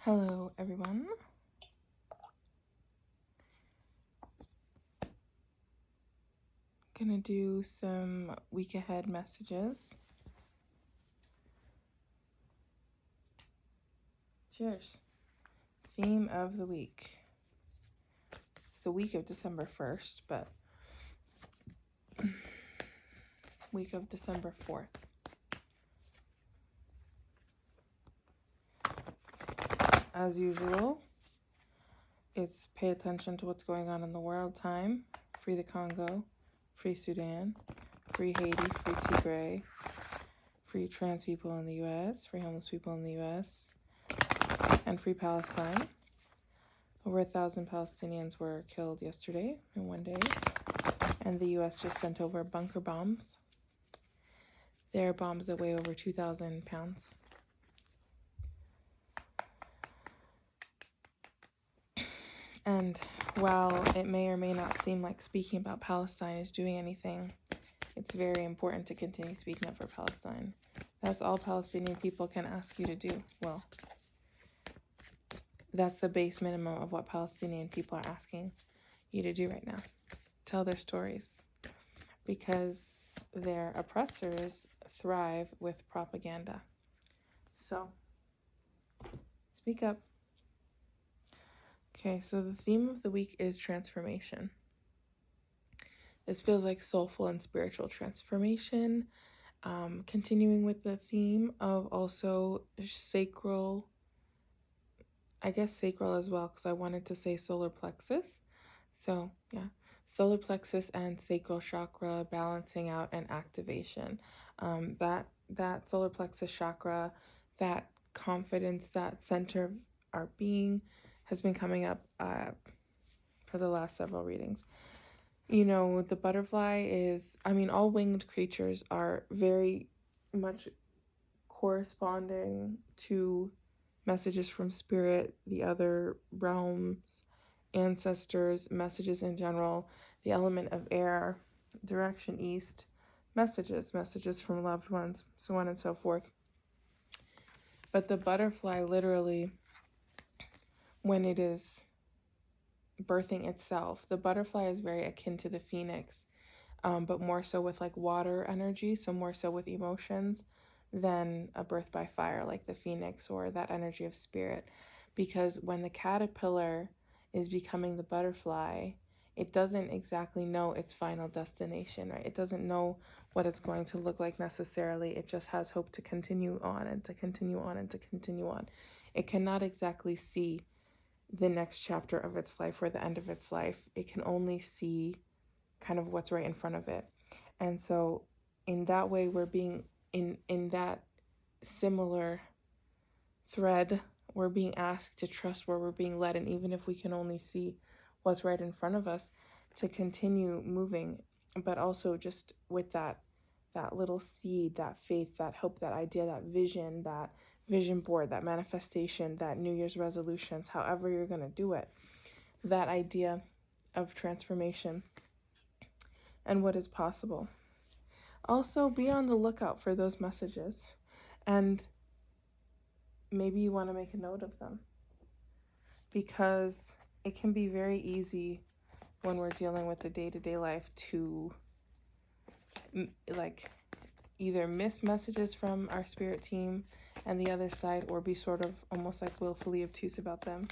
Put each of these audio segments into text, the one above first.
Hello, everyone. Gonna do some week ahead messages. Cheers. Theme of the week. It's the week of December 1st, but week of December 4th. As usual, it's pay attention to what's going on in the world time. Free the Congo, free Sudan, free Haiti, free Tigray, free trans people in the U.S., free homeless people in the U.S., and free Palestine. Over 1,000 Palestinians were killed yesterday in one day, and the U.S. just sent over bunker bombs. They're bombs that weigh over 2,000 pounds. And while it may or may not seem like speaking about Palestine is doing anything, it's very important to continue speaking up for Palestine. That's all Palestinian people can ask you to do. Well, that's the base minimum of what Palestinian people are asking you to do right now. Tell their stories. Because their oppressors thrive with propaganda. So, speak up. Okay, so the theme of the week is transformation. This feels like soulful and spiritual transformation. Continuing with the theme of also sacral, I guess sacral as well, because I wanted to say solar plexus. So, yeah, solar plexus and sacral chakra balancing out and activation. That solar plexus chakra, that confidence, that center of our being has been coming up for the last several readings. You know, the butterfly is, all winged creatures are very much corresponding to messages from spirit, the other realms, ancestors, messages in general, the element of air, direction east, messages from loved ones, so on and so forth. But the butterfly, literally, when it is birthing itself, the butterfly is very akin to the phoenix, but more so with like water energy, so more so with emotions than a birth by fire like the phoenix or that energy of spirit. Because when the caterpillar is becoming the butterfly, it doesn't exactly know its final destination, right? It doesn't know what it's going to look like necessarily. It just has hope to continue on and to continue on and to continue on. It cannot exactly see the next chapter of its life or the end of its life. It can only see kind of what's right in front of it. And so in that way, we're being in that similar thread, we're being asked to trust where we're being led. And even if we can only see what's right in front of us, to continue moving, but also just with that little seed, that faith, that hope, that idea, that vision board, that manifestation, that New Year's resolutions, however you're going to do it, that idea of transformation and what is possible. Also, be on the lookout for those messages, and maybe you want to make a note of them, because it can be very easy when we're dealing with the day-to-day life to like either miss messages from our spirit team and the other side, or be sort of almost like willfully obtuse about them,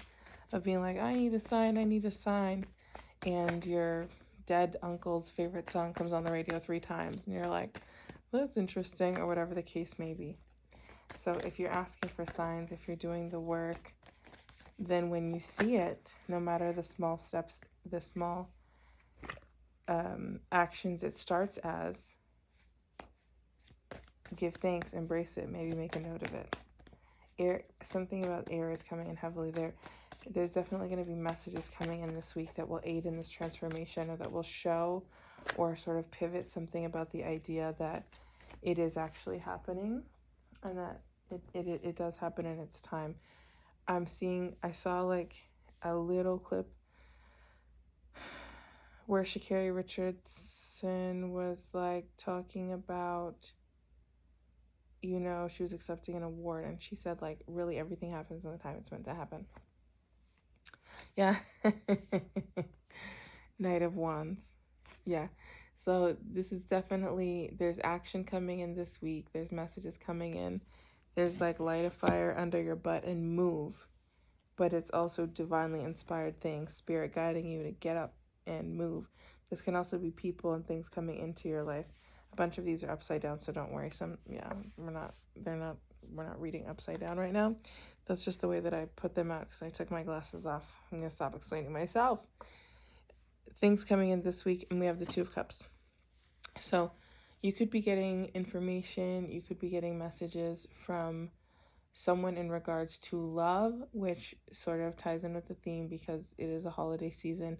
of being like, I need a sign, and your dead uncle's favorite song comes on the radio 3 times, and you're like, well, that's interesting, or whatever the case may be. So if you're asking for signs, if you're doing the work, then when you see it, no matter the small steps, the small actions it starts as, give thanks, embrace it, maybe make a note of it. Air, something about air is coming in heavily there. There's definitely going to be messages coming in this week that will aid in this transformation, or that will show or sort of pivot something about the idea that it is actually happening, and that it does happen in its time. I saw like a little clip where Sha'Carri Richardson was like talking about, she was accepting an award, and she said, like, really everything happens in the time it's meant to happen. Yeah. Knight of Wands. Yeah. So this is definitely, there's action coming in this week. There's messages coming in. There's like light a fire under your butt and move. But it's also divinely inspired things, spirit guiding you to get up and move. This can also be people and things coming into your life. A bunch of these are upside down, so don't worry. We're not reading upside down right now. That's just the way that I put them out because I took my glasses off. I'm going to stop explaining myself. Things coming in this week, and we have the Two of Cups. So you could be getting information, you could be getting messages from someone in regards to love, which sort of ties in with the theme because it is a holiday season.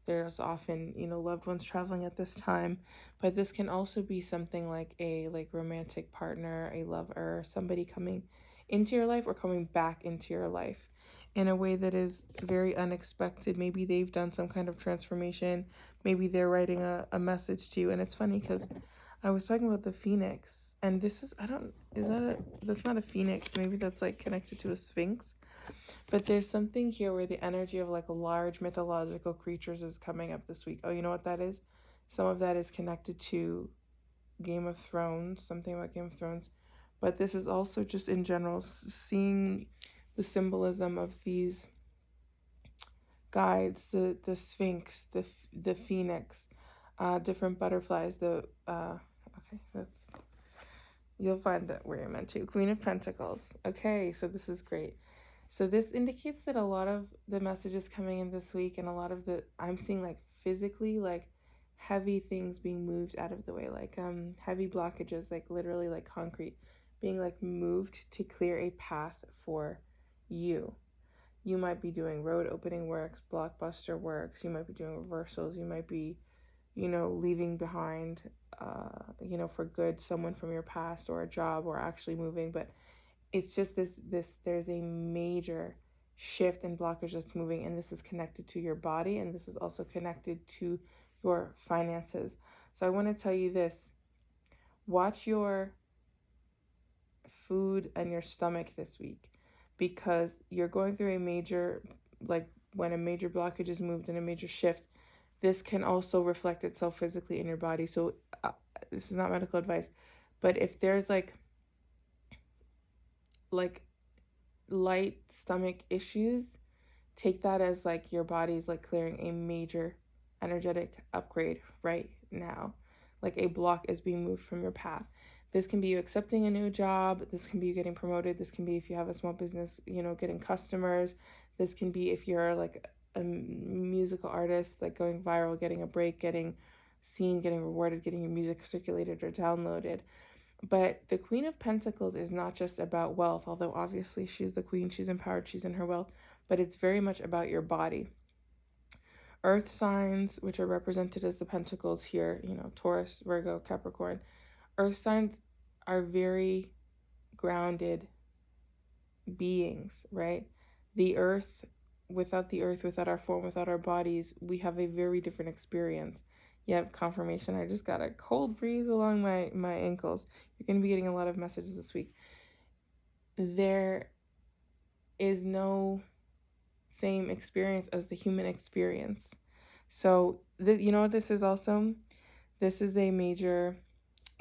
There's often, loved ones traveling at this time, but this can also be something like a romantic partner, a lover, somebody coming into your life or coming back into your life in a way that is very unexpected. Maybe they've done some kind of transformation. Maybe they're writing a message to you. And it's funny because I was talking about the phoenix, and this is, that's not a phoenix. Maybe that's like connected to a sphinx. But there's something here where the energy of like large mythological creatures is coming up this week. Oh, you know what that is? Some of that is connected to Game of Thrones, something about Game of Thrones. But this is also just in general seeing the symbolism of these guides, the sphinx, the phoenix, different butterflies. You'll find it where you're meant to. Queen of Pentacles. Okay, so this is great. So this indicates that a lot of the messages coming in this week and a lot of I'm seeing like physically like heavy things being moved out of the way, like heavy blockages, like literally like concrete being like moved to clear a path for you. You might be doing road opening works, blockbuster works, you might be doing reversals, you might be, leaving behind, for good someone from your past or a job or actually moving, but it's just there's a major shift and blockage that's moving, and this is connected to your body, and this is also connected to your finances. So I want to tell you this: watch your food and your stomach this week, because you're going through a major, like when a major blockage is moved and a major shift, this can also reflect itself physically in your body. So this is not medical advice, but if there's like light stomach issues, take that as like your body's like clearing a major energetic upgrade right now. Like a block is being moved from your path. This can be you accepting a new job. This can be you getting promoted. This can be if you have a small business, getting customers. This can be if you're like a musical artist, like going viral, getting a break, getting seen, getting rewarded, getting your music circulated or downloaded. But the Queen of Pentacles is not just about wealth, although obviously she's the queen, she's empowered, she's in her wealth, but it's very much about your body. Earth signs, which are represented as the pentacles here, Taurus, Virgo, Capricorn. Earth signs are very grounded beings, right? The earth, without our form, without our bodies, we have a very different experience. Yep, confirmation. I just got a cold breeze along my ankles. You're going to be getting a lot of messages this week. There is no same experience as the human experience. So, you know what this is also? This is a major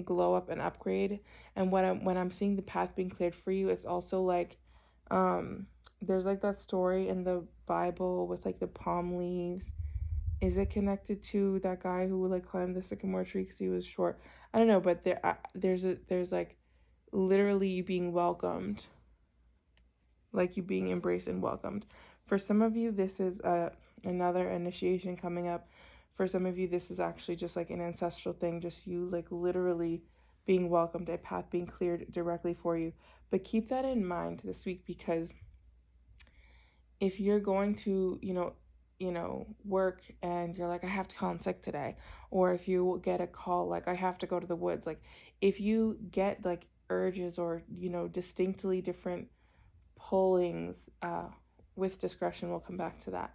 glow up and upgrade. And when I'm seeing the path being cleared for you, it's also like there's like that story in the Bible with like the palm leaves. Is it connected to that guy who like climbed the sycamore tree because he was short? I don't know, but there's like literally you being welcomed, like you being embraced and welcomed. For some of you, this is another initiation coming up. For some of you, this is actually just like an ancestral thing, just you like literally being welcomed, a path being cleared directly for you. But keep that in mind this week, because if you're going to, work and you're like, I have to call in sick today, or if you get a call like I have to go to the woods, like if you get like urges or, distinctly different pullings, with discretion, we'll come back to that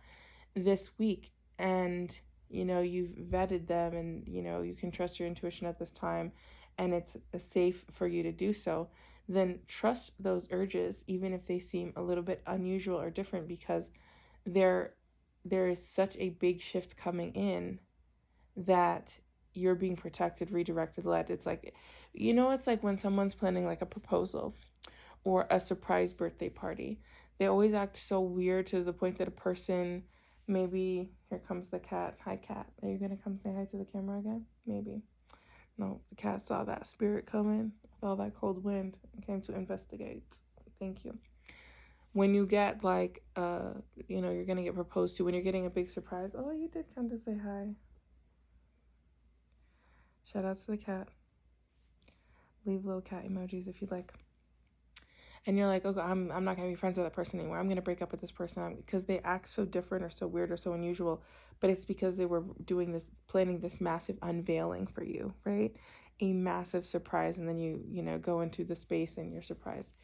this week, and you've vetted them, and you can trust your intuition at this time, and it's safe for you to do so, then trust those urges, even if they seem a little bit unusual or different, because there there is such a big shift coming in that you're being protected, redirected, led. It's like, it's like when someone's planning like a proposal or a surprise birthday party. They always act so weird to the point that a person, maybe, here comes the cat. Hi, cat. Are you going to come say hi to the camera again? Maybe. No, the cat saw that spirit coming with all that cold wind and came to investigate. Thank you. When you get like, you're going to get proposed to, when you're getting a big surprise. Oh, you did come to say hi. Shout outs to the cat. Leave little cat emojis if you'd like. And you're like, okay, I'm not going to be friends with that person anymore. I'm going to break up with this person because they act so different or so weird or so unusual. But it's because they were planning this massive unveiling for you, right? A massive surprise. And then you go into the space and you're surprised.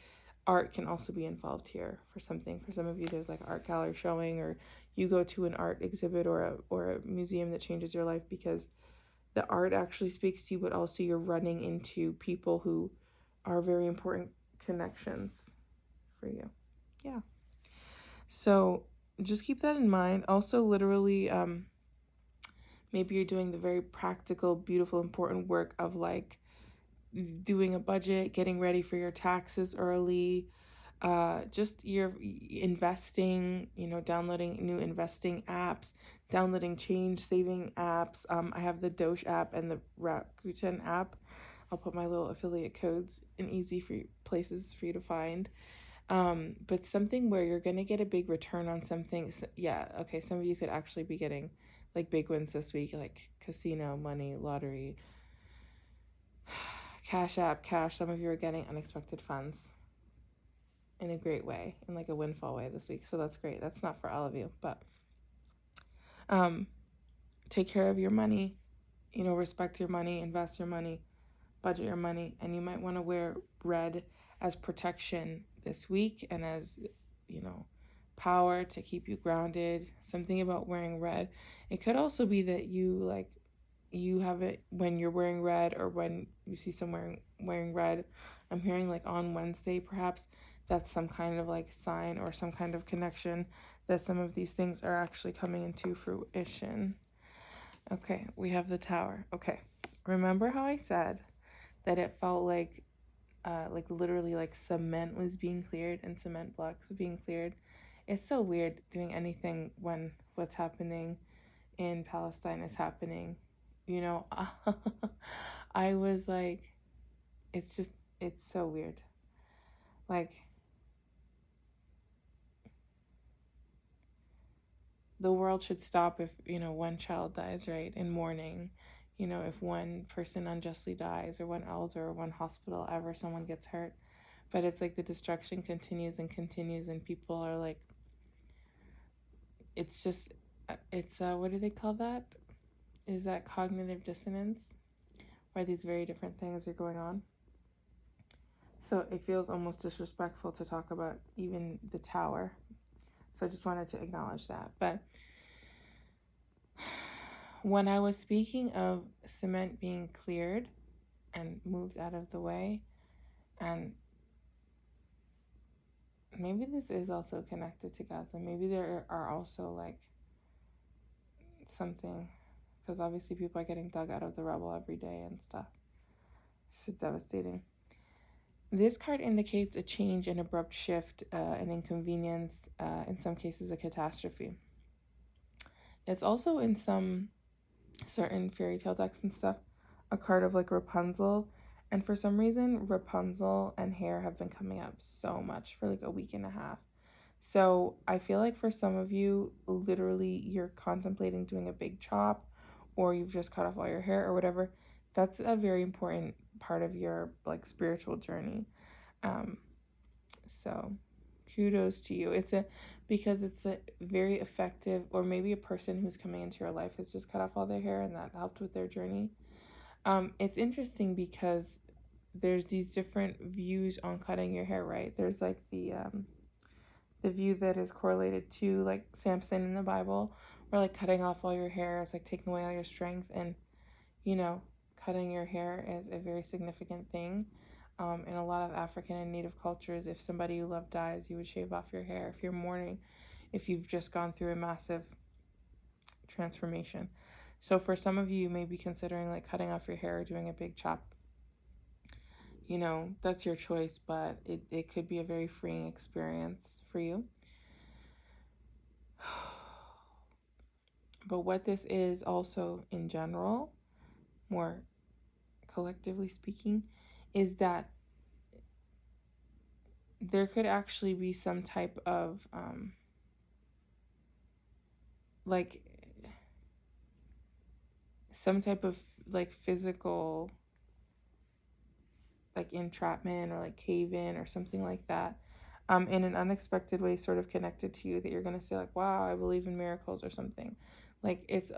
Art can also be involved here for something. For some of you, there's like an art gallery showing, or you go to an art exhibit or a museum that changes your life because the art actually speaks to you, but also you're running into people who are very important connections for you. Yeah. So just keep that in mind. Also, literally, maybe you're doing the very practical, beautiful, important work of like doing a budget, getting ready for your taxes early, just you're investing, downloading new investing apps, downloading change saving apps. I have the Doge app and the Rakuten app. I'll put my little affiliate codes in easy for places for you to find. But something where you're going to get a big return on something. So, yeah, okay, some of you could actually be getting like big wins this week, like casino, money, lottery, cash app, cash. Some of you are getting unexpected funds in a great way, in like a windfall way this week. So that's great. That's not for all of you, but take care of your money, respect your money, invest your money, budget your money, and you might want to wear red as protection this week and as, power to keep you grounded. Something about wearing red. It could also be that you have it when you're wearing red or when you see someone wearing red. I'm hearing like on Wednesday perhaps that's some kind of like sign or some kind of connection that some of these things are actually coming into fruition. Okay, we have the tower. Okay, remember how I said that it felt like literally like cement was being cleared and cement blocks being cleared? It's so weird doing anything when what's happening in Palestine is happening. I was like, it's so weird. Like, the world should stop if, one child dies, right? In mourning. If one person unjustly dies or one elder or one hospital ever someone gets hurt. But it's like the destruction continues and continues and people are like, it's just, what do they call that? Is that cognitive dissonance? Where these very different things are going on. So it feels almost disrespectful to talk about even the tower. So I just wanted to acknowledge that. But when I was speaking of cement being cleared and moved out of the way, and maybe this is also connected to Gaza. Maybe there are also like something, because obviously people are getting dug out of the rubble every day and stuff. So devastating. This card indicates a change, an abrupt shift, an inconvenience, in some cases a catastrophe. It's also in some certain fairy tale decks and stuff a card of like Rapunzel. And for some reason, Rapunzel and hair have been coming up so much for like a week and a half. So I feel like for some of you, literally you're contemplating doing a big chop or you've just cut off all your hair or whatever. That's a very important part of your like spiritual journey. So kudos to you. Because it's a very effective, or maybe a person who's coming into your life has just cut off all their hair and that helped with their journey. It's interesting because there's these different views on cutting your hair, right? There's like the view that is correlated to like Samson in the Bible, where like cutting off all your hair is like taking away all your strength, and cutting your hair is a very significant thing. In a lot of African and Native cultures, if somebody you love dies, you would shave off your hair. If you're mourning, if you've just gone through a massive transformation. So for some of you may be considering like cutting off your hair or doing a big chop. You know, that's your choice, but it could be a very freeing experience for you. But what this is also in general, more collectively speaking, is that there could actually be some type of like some type of like physical like entrapment or like cave in or something like that, in an unexpected way, sort of connected to you, that you're gonna say like, wow, I believe in miracles or something. Like it's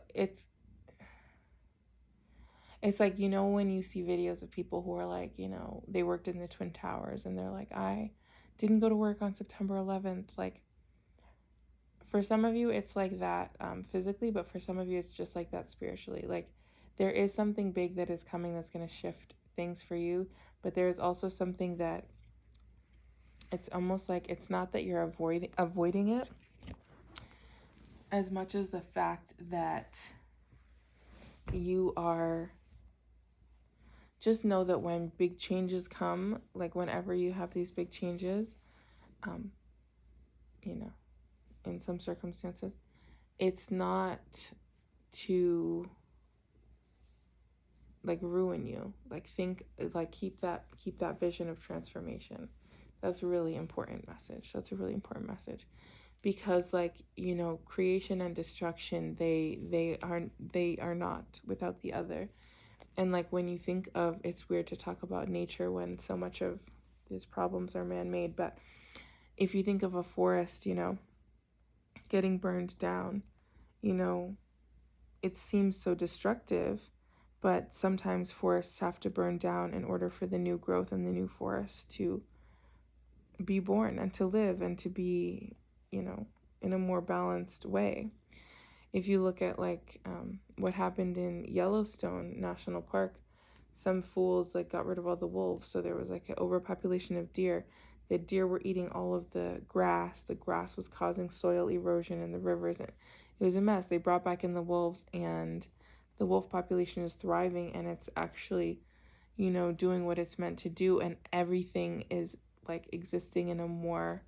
like, you know, when you see videos of people who are like, you know, they worked in the Twin Towers and they're like, I didn't go to work on September 11th. Like, for some of you, it's like that physically, but for some of you, it's just like that spiritually. Like, there is something big that is coming that's going to shift things for you, but there is also something that it's almost like it's not that you're avoiding it as much as the fact that you are, just know that when big changes come, like whenever you have these big changes, um, you know, in some circumstances, it's not to like ruin you. Like think, like keep that vision of transformation. That's a really important message. That's a really important message, because like, you know, creation and destruction, they are not without the other. And like when you think of, it's weird to talk about nature when so much of these problems are man-made, but if you think of a forest, you know, getting burned down, you know, it seems so destructive, but sometimes forests have to burn down in order for the new growth and the new forest to be born and to live and to be, you know, in a more balanced way. If you look at like what happened in Yellowstone National Park, some fools like got rid of all the wolves, so there was like an overpopulation of deer. The deer were eating all of the grass. The grass was causing soil erosion in the rivers, and it was a mess. They brought back in the wolves, and the wolf population is thriving, and it's actually, you know, doing what it's meant to do, and everything is like existing in a more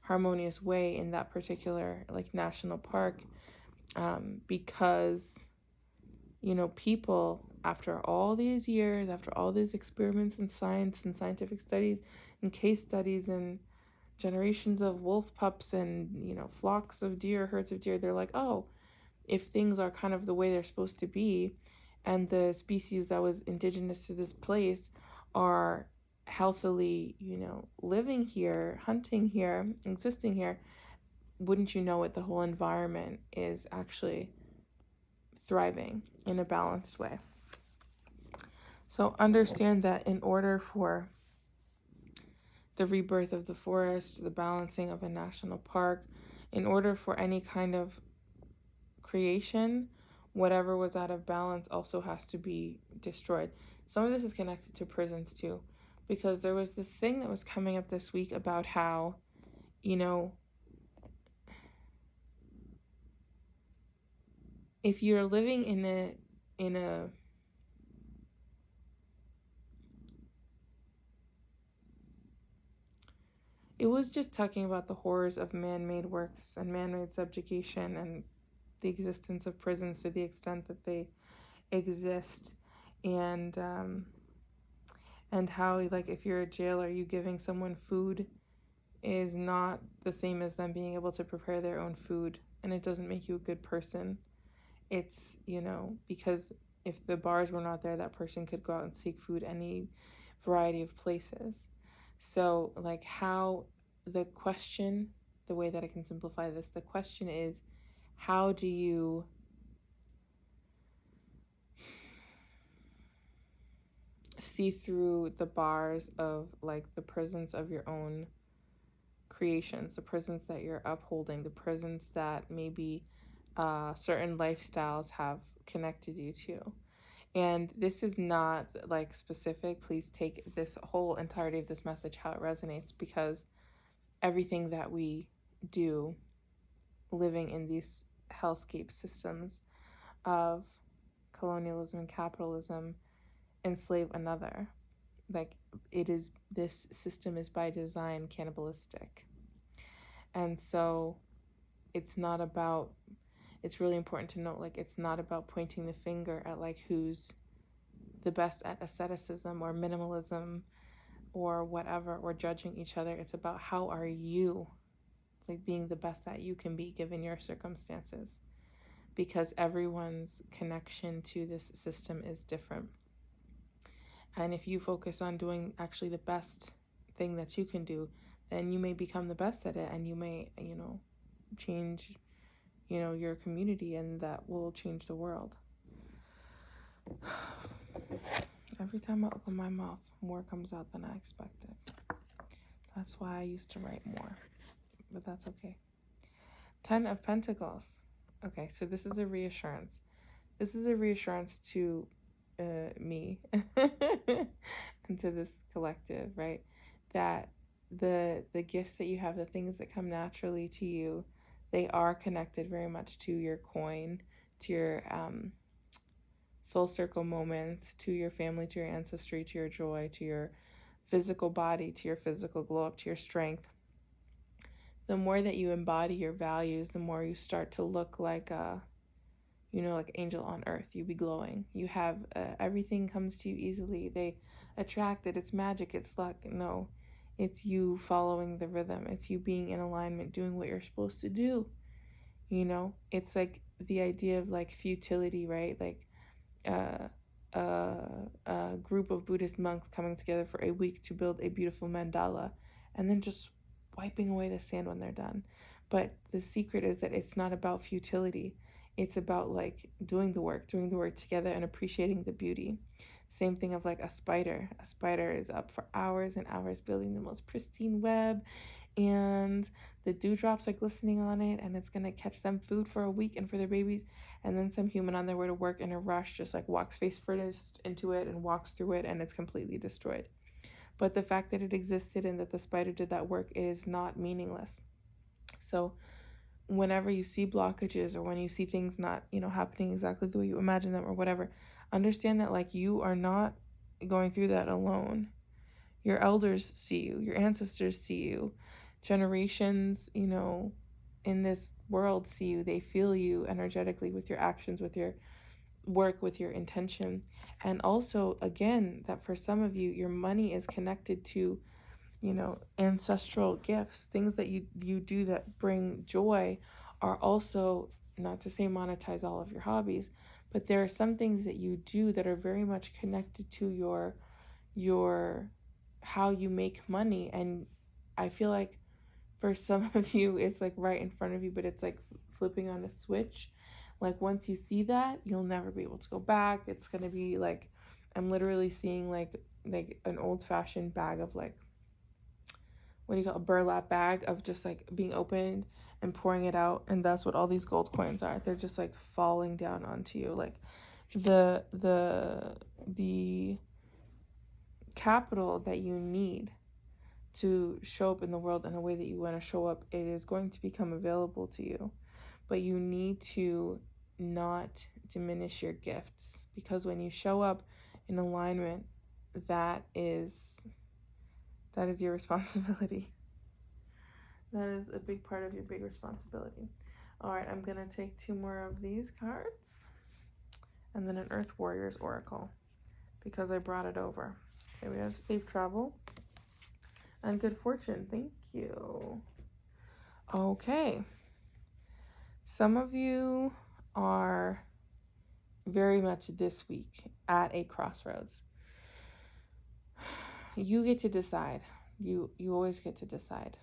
harmonious way in that particular like national park, because, you know, people, after all these years, after all these experiments in science and scientific studies and case studies and generations of wolf pups and, you know, flocks of deer, herds of deer, they're like, oh, if things are kind of the way they're supposed to be, and the species that was indigenous to this place are healthily, you know, living here, hunting here, existing here, wouldn't you know it, the whole environment is actually thriving in a balanced way. So understand that in order for the rebirth of the forest, the balancing of a national park, in order for any kind of creation, whatever was out of balance also has to be destroyed. Some of this is connected to prisons too, because there was this thing that was coming up this week about how, you know, if you're living in a it was just talking about the horrors of man-made works and man-made subjugation and the existence of prisons to the extent that they exist, and how, like, if you're a jailer, you giving someone food is not the same as them being able to prepare their own food, and it doesn't make you a good person. It's, you know, because if the bars were not there, that person could go out and seek food any variety of places. So, like, how the question, the way that I can simplify this, the question is, how do you see through the bars of like the prisons of your own creations, the prisons that you're upholding, the prisons that maybe certain lifestyles have connected you to? And this is not like specific. Please take this whole entirety of this message how it resonates, because everything that we do living in these hellscape systems of colonialism and capitalism enslave another. Like, it is, this system is by design cannibalistic. And so it's not about, it's really important to note, like, it's not about pointing the finger at like who's the best at asceticism or minimalism or whatever, or judging each other. It's about how are you, like, being the best that you can be given your circumstances, because everyone's connection to this system is different. And if you focus on doing actually the best thing that you can do, then you may become the best at it, and you may, change, your community, and that will change the world. Every time I open my mouth, more comes out than I expected. That's why I used to write more, but that's okay. 10 of Pentacles. Okay, so this is a reassurance. This is a reassurance to me and to this collective, right? That the gifts that you have, the things that come naturally to you, they are connected very much to your coin, to your full circle moments, to your family, to your ancestry, to your joy, to your physical body, to your physical glow up, to your strength. The more that you embody your values, the more you start to look like like angel on earth. You be glowing. You have everything comes to you easily. They attract it. It's magic. It's luck. No, it's you following the rhythm. It's you being in alignment, doing what you're supposed to do. It's like the idea of like futility, right? Like a group of Buddhist monks coming together for a week to build a beautiful mandala, and then just wiping away the sand when they're done. But the secret is that it's not about futility. It's about like doing the work together, and appreciating the beauty. Same thing of like a spider. A spider is up for hours and hours building the most pristine web, and the dewdrops are glistening on it, and it's going to catch them food for a week and for their babies. And then some human on their way to work in a rush just like walks face first into it and walks through it, and it's completely destroyed. But the fact that it existed and that the spider did that work is not meaningless. So whenever you see blockages, or when you see things not happening exactly the way you imagine them or whatever, understand that like you are not going through that alone. Your elders see you, your ancestors see you, generations in this world see you. They feel you energetically with your actions, with your work, with your intention. And also, again, that for some of you, your money is connected to ancestral gifts. Things that you do that bring joy are also, not to say monetize all of your hobbies, but there are some things that you do that are very much connected to your how you make money. And I feel like for some of you it's like right in front of you, but it's like flipping on a switch. Like once you see that, you'll never be able to go back. It's going to be like, I'm literally seeing like an old-fashioned bag of like, what do you call, a burlap bag of just like being opened and pouring it out. And that's what all these gold coins are. They're just like falling down onto you. Like the capital that you need to show up in the world in a way that you want to show up, it is going to become available to you. But you need to not diminish your gifts, because when you show up in alignment, that is your responsibility. That is a big part of your big responsibility. All right, I'm going to take 2 more of these cards, and then an Earth Warriors Oracle, because I brought it over. Okay, we have safe travel and good fortune. Thank you. Okay. Some of you are very much this week at a crossroads. You get to decide. You always get to decide.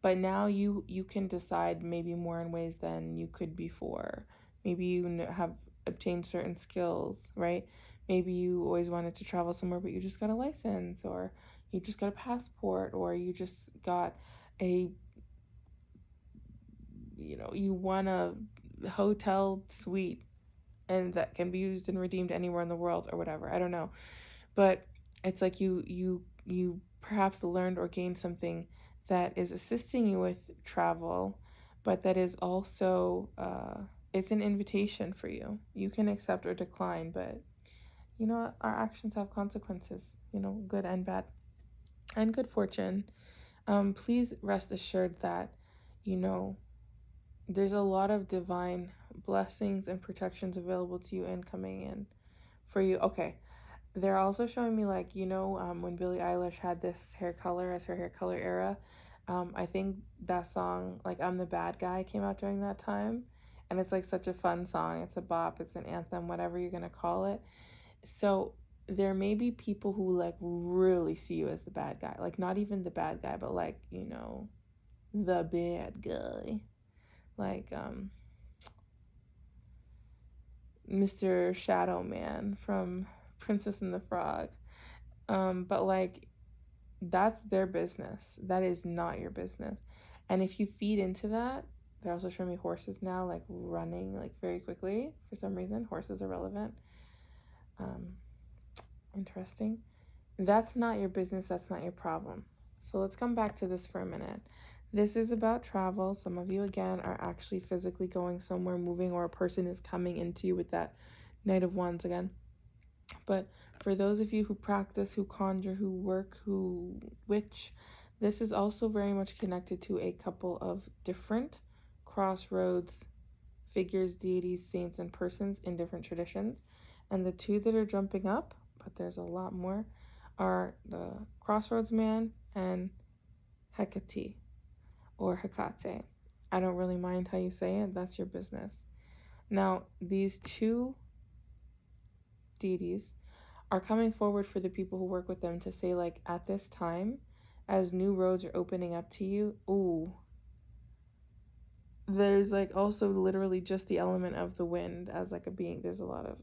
But now you can decide maybe more in ways than you could before. Maybe you have obtained certain skills, right? Maybe you always wanted to travel somewhere, but you just got a license, or you just got a passport, or you just got a, you won a hotel suite and that can be used and redeemed anywhere in the world or whatever. I don't know. But it's like you perhaps learned or gained something that is assisting you with travel, but that is also it's an invitation for you. You can accept or decline, but you know our actions have consequences, you know, good and bad, and good fortune. Please rest assured that, you know, there's a lot of divine blessings and protections available to you and coming in for you. Okay, they're also showing me, like, you know, when Billie Eilish had this hair color as her hair color era. I think that song, like I'm the Bad Guy, came out during that time. And it's like such a fun song. It's a bop, it's an anthem, whatever you're going to call it. So there may be people who like really see you as the bad guy. Like not even the bad guy, but like, you know, the bad guy. Like Mr. Shadow Man from Princess and the Frog. But like that's their business. That is not your business. And if you feed into that, they're also showing me horses now, like running like very quickly for some reason. Horses are relevant. Um, Interesting. That's not your business. That's not your problem. So let's come back to this for a minute. This is about travel. Some of you, again, are actually physically going somewhere, moving, or a person is coming into you with that Knight of Wands again. But for those of you who practice, who conjure, who work, who witch, this is also very much connected to a couple of different crossroads figures, deities, saints, and persons in different traditions. And the two that are jumping up, but there's a lot more, are the Crossroads Man and Hecate or Hecate. I don't really mind how you say it, that's your business. Now, these two deities are coming forward for the people who work with them to say, like, at this time, as new roads are opening up to you, ooh, there's like also literally just the element of the wind as like a being. There's a lot of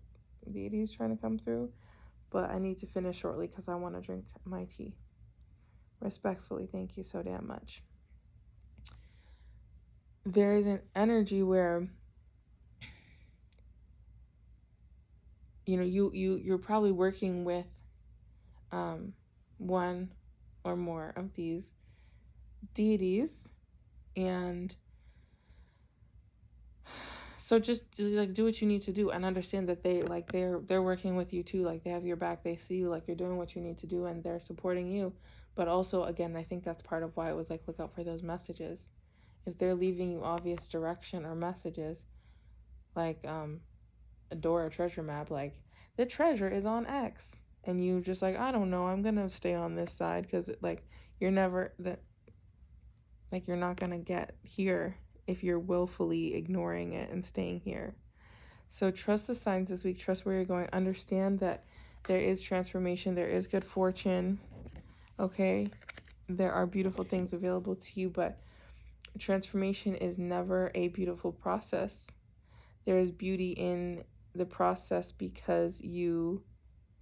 deities trying to come through, but I need to finish shortly because I want to drink my tea. Respectfully, thank you so damn much. There is an energy where you know you're probably working with one or more of these deities, and so just like do what you need to do and understand that they're working with you too. Like they have your back, they see you, like you're doing what you need to do and they're supporting you. But also, again, I think that's part of why it was like, look out for those messages. If they're leaving you obvious direction or messages, like a door or treasure map, like the treasure is on X, and you just like, I don't know, I'm gonna stay on this side because like you're never that, like you're not gonna get here if you're willfully ignoring it and staying here. So trust the signs this week, trust where you're going, understand that there is transformation, there is good fortune, okay? There are beautiful things available to you, but transformation is never a beautiful process. There is beauty in the process because you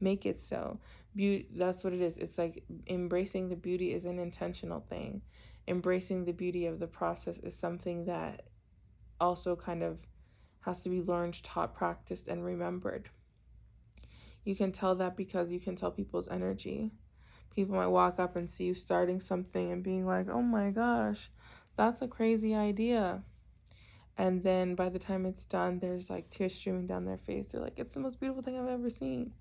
make it so. Beauty, that's what it is. It's like embracing the beauty is an intentional thing. Embracing the beauty of the process is something that also kind of has to be learned, taught, practiced, and remembered. You can tell that because you can tell people's energy. People might walk up and see you starting something and being like, oh my gosh, that's a crazy idea. And then by the time it's done, there's like tears streaming down their face. They're like, it's the most beautiful thing I've ever seen.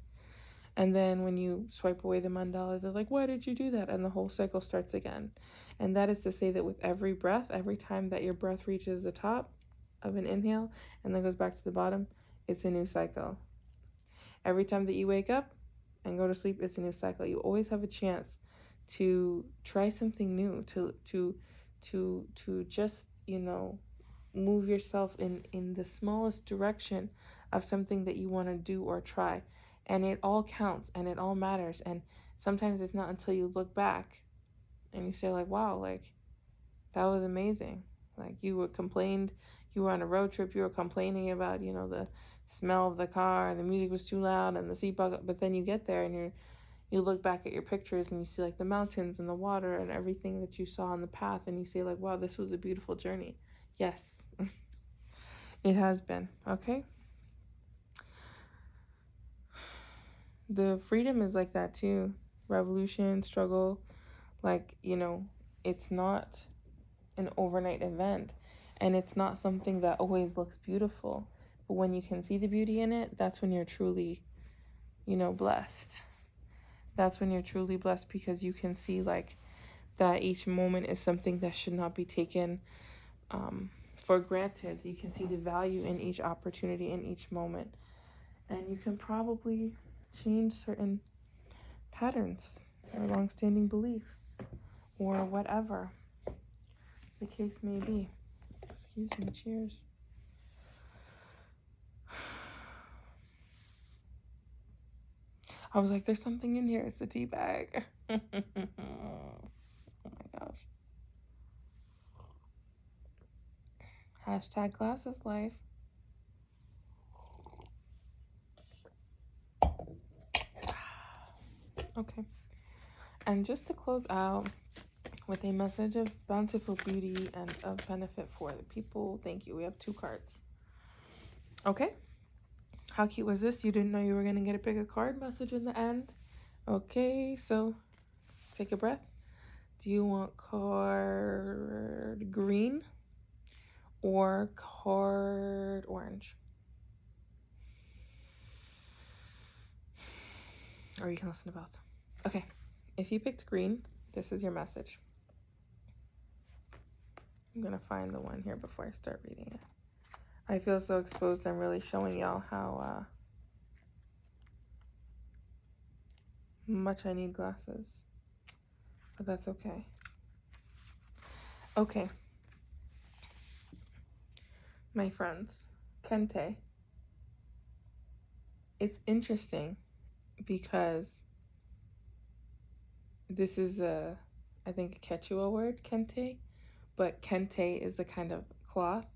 And then when you swipe away the mandala, they're like, why did you do that? And the whole cycle starts again. And that is to say that with every breath, every time that your breath reaches the top of an inhale and then goes back to the bottom, it's a new cycle. Every time that you wake up and go to sleep, it's a new cycle. You always have a chance to try something new, to just, you know, move yourself in the smallest direction of something that you want to do or try. And it all counts and it all matters. And sometimes it's not until you look back and you say like, wow, like that was amazing. Like you were complained, you were on a road trip, you were complaining about, you know, the smell of the car and the music was too loud and the seatbelt, but then you get there and you look back at your pictures and you see like the mountains and the water and everything that you saw on the path and you say like, wow, this was a beautiful journey. Yes. It has been. Okay. The freedom is like that too. Revolution, struggle, like, it's not an overnight event, and it's not something that always looks beautiful. But when you can see the beauty in it, that's when you're truly, blessed. That's when you're truly blessed, because you can see like that each moment is something that should not be taken for granted. You can see the value in each opportunity, in each moment, and you can probably change certain patterns or long-standing beliefs or whatever the case may be. Excuse me, cheers. I was like, there's something in here. It's a tea bag. Oh my gosh. Hashtag glasses life. Okay. And just to close out with a message of bountiful beauty and of benefit for the people. Thank you. We have 2 cards. Okay. How cute was this? You didn't know you were going to get a pick a card message in the end? Okay, so take a breath. Do you want card green or card orange? Or you can listen to both. Okay, if you picked green, this is your message. I'm going to find the one here before I start reading it. I feel so exposed. I'm really showing y'all how much I need glasses. But that's okay. Okay. My friends, Kente. It's interesting because this is I think a Quechua word, Kente, but Kente is the kind of cloth.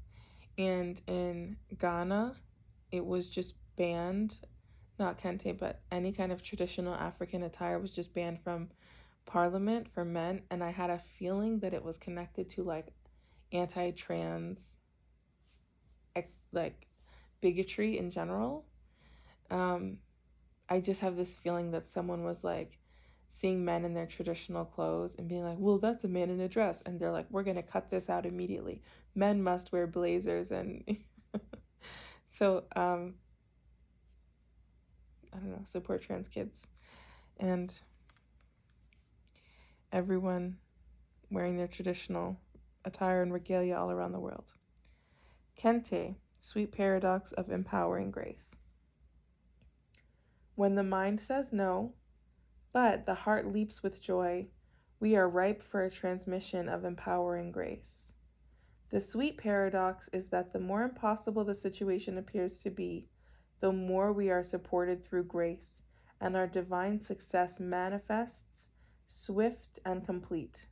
And in Ghana, it was just banned, not Kente, but any kind of traditional African attire was just banned from Parliament for men. And I had a feeling that it was connected to like anti-trans, like bigotry in general. I just have this feeling that someone was like seeing men in their traditional clothes and being like, well, that's a man in a dress. And they're like, we're going to cut this out immediately. Men must wear blazers. And so, I don't know, support trans kids. And everyone wearing their traditional attire and regalia all around the world. Kente, sweet paradox of empowering grace. When the mind says no, but the heart leaps with joy, we are ripe for a transmission of empowering grace. The sweet paradox is that the more impossible the situation appears to be, the more we are supported through grace, and our divine success manifests, swift and complete.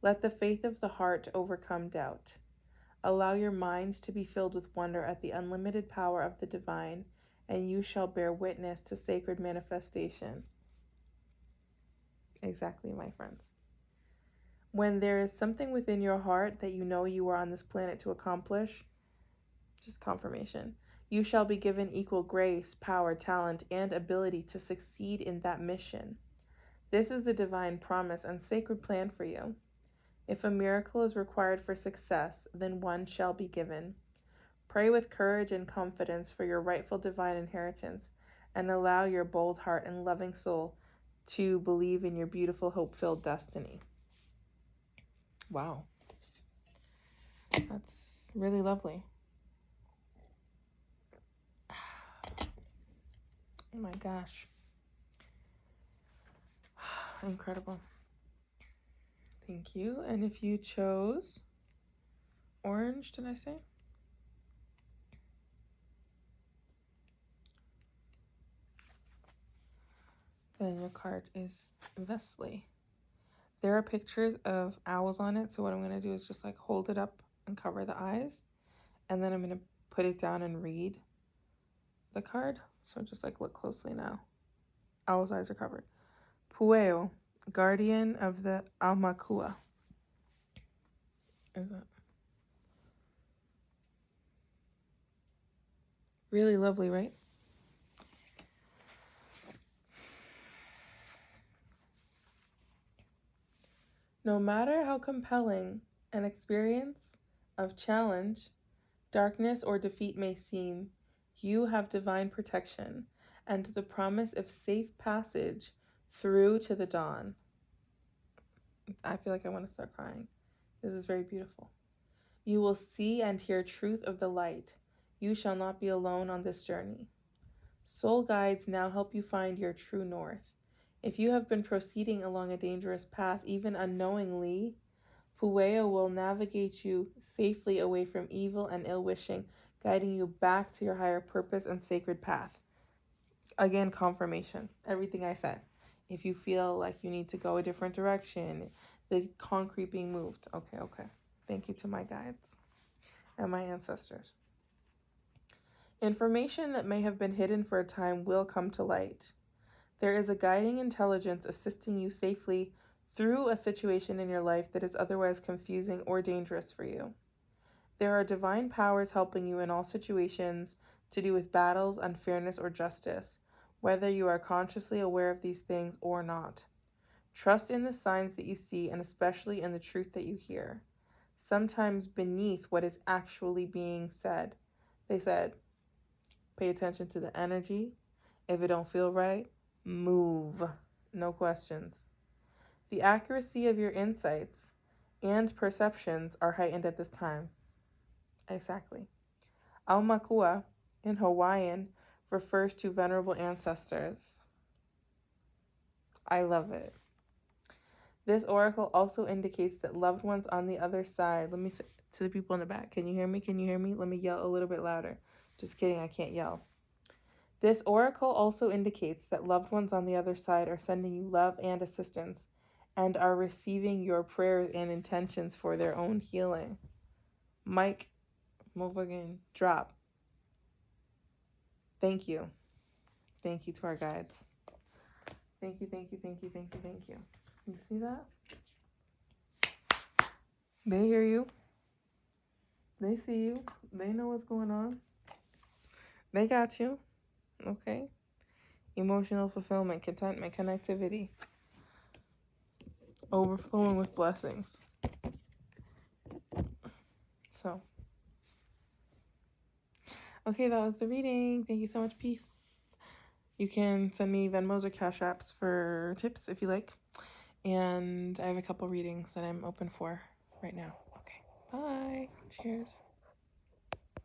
Let the faith of the heart overcome doubt. Allow your mind to be filled with wonder at the unlimited power of the divine, and you shall bear witness to sacred manifestation. Exactly, my friends. When there is something within your heart that you know you are on this planet to accomplish, just confirmation, you shall be given equal grace, power, talent, and ability to succeed in that mission. This is the divine promise and sacred plan for you. If a miracle is required for success, then one shall be given. Pray with courage and confidence for your rightful divine inheritance, and allow your bold heart and loving soul to believe in your beautiful, hope-filled destiny. Wow. That's really lovely. Oh my gosh. Incredible. Thank you. And if you chose orange, did I say? Then your card is Vesely. There are pictures of owls on it, so what I'm going to do is just like hold it up and cover the eyes, and then I'm going to put it down and read the card. So just like look closely now. Owl's eyes are covered. Pueo, guardian of the Aumakua. Is that really lovely, right? No matter how compelling an experience of challenge, darkness, or defeat may seem, you have divine protection and the promise of safe passage through to the dawn. I feel like I want to start crying. This is very beautiful. You will see and hear truth of the light. You shall not be alone on this journey. Soul guides now help you find your true north. If you have been proceeding along a dangerous path, even unknowingly, Pueo will navigate you safely away from evil and ill wishing, guiding you back to your higher purpose and sacred path. Again, confirmation. Everything I said. If you feel like you need to go a different direction, the concrete being moved. Okay. Thank you to my guides and my ancestors. Information that may have been hidden for a time will come to light. There is a guiding intelligence assisting you safely through a situation in your life that is otherwise confusing or dangerous for you. There are divine powers helping you in all situations to do with battles, unfairness, or justice, whether you are consciously aware of these things or not. Trust in the signs that you see and especially in the truth that you hear, sometimes beneath what is actually being said. They said, pay attention to the energy. If it don't feel right, move. No questions. The accuracy of your insights and perceptions are heightened at this time. Exactly. Aumakua in Hawaiian refers to venerable ancestors. I love it. This oracle also indicates that loved ones on the other side. Let me say to the people in the back, can you hear me? Can you hear me? Let me yell a little bit louder. Just kidding, I can't yell. This oracle also indicates that loved ones on the other side are sending you love and assistance and are receiving your prayers and intentions for their own healing. Mike, move again, drop. Thank you. Thank you to our guides. Thank you. You see that? They hear you. They see you. They know what's going on. They got you. Okay? Emotional fulfillment, contentment, connectivity. Overflowing with blessings. So. Okay, that was the reading. Thank you so much. Peace. You can send me Venmos or Cash Apps for tips if you like. And I have a couple readings that I'm open for right now. Okay. Bye. Cheers.